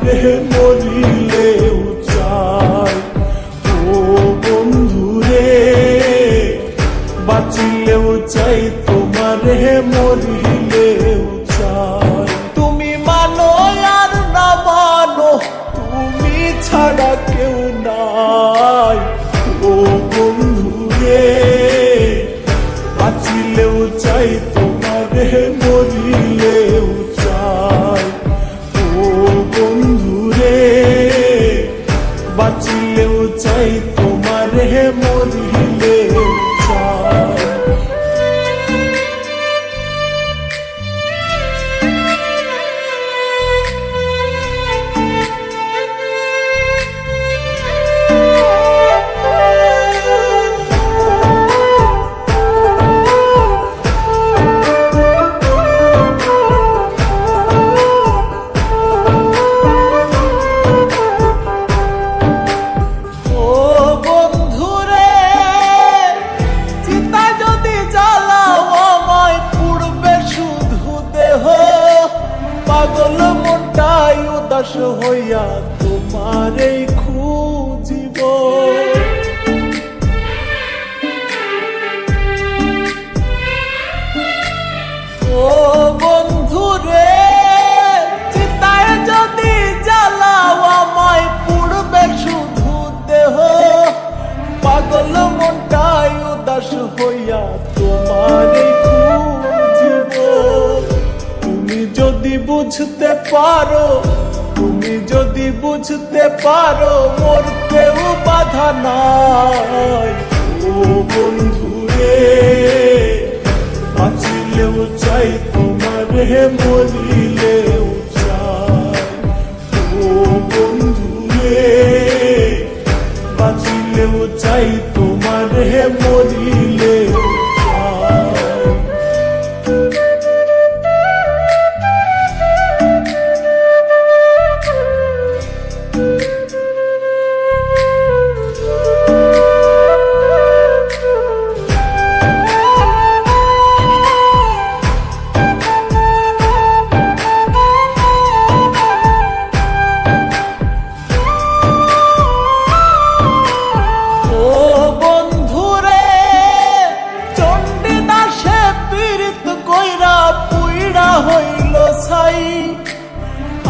তোমারে মরিলেও চাই। ও বন্ধুরে বাঁচিলেও চাই, তোমারে মরিলেও চাই। তুমি মানো আর না মানো, তুমি ছাড়া কেউ নাই। ও বন্ধুরে বাঁচিলেও চাই, তোমারে মরিলেও চাই। ও বন্ধুরে বাঁচিলেও চাই, তোমারে মরিলেও চাই। পাগল মনটাই উদাস হইয়া তোমারেই খুঁজিব। ও বন্ধুরে চিতায় যদি জ্বালাও আমায় পুড়বে শুধু দেহ। পাগল মনটাই উদাস হইয়া তোমারেই খুঁজিব। তুমি যদি বুঝতে পারো, তুমি যদি বুঝতে পারো, মরতেও বাধা নাই। ও বন্ধুরে বাঁচিলেও চাই, তোমারে মরিলেও চাই। ও বন্ধুরে বাঁচিলেও চাই, তোমারে মরিলেও চাই।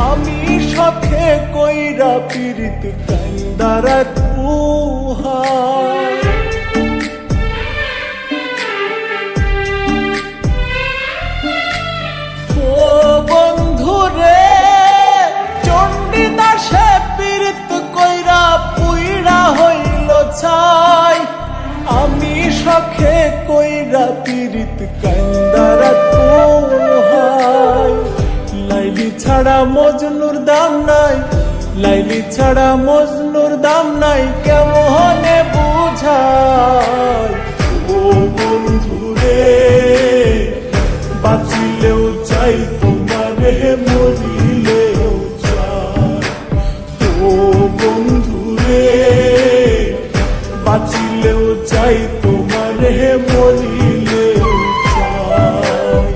আমি শখে কইরা পীড়িত কান্দারাত পুহাই। ও বন্ধুরে চণ্ডীদাসে পীড়িত কইরা পুইরা হইল ছাই। আমি শখে কইরা পীড়িত কান্দারাত পুহাই। লাইলি ছাড়া মজনুর দাম নাই, লাইলি ছাড়া মজনুর দাম নাই, কেমনে বুঝাই। ও বন্ধুরে বাঁচিলেও চাই, তোমারে মরিলেও চাই। ও বন্ধুরে বাঁচিলেও চাই, তোমারে মরিলেও চাই।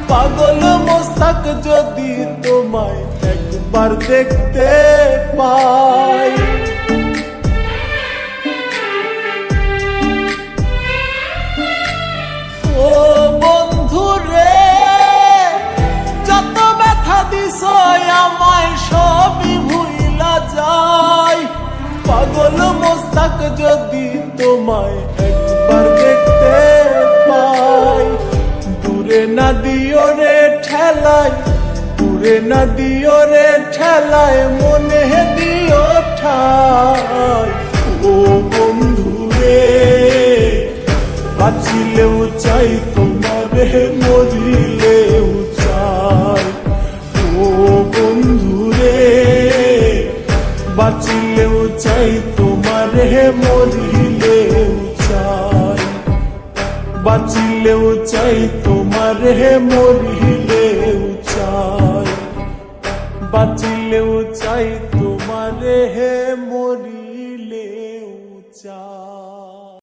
পাগল মোস্তাক যদি তোমায় একবার দেখতে পাই। ও বন্ধুরে যত ব্যথা দিছ আমায় সবই ভুইলা যায়। পাগল মোস্তাক যদি তোমায় একবার দেখতে পাই। দূরে না দিও রে ঠেলায়, দূরে না দিও রে ঠেলায়, মনে দিও ঠায়। ও বন্ধুরে বাঁচিলেও চাই, তোমারে মরিলেও বাঁচিলেও চাই তোমারে, মরিলেও চাই। বাঁচিলেও চাই তোমারে, মরিলেও চাই। বাঁচিলেও চাই তোমারে, মরিলেও চাই।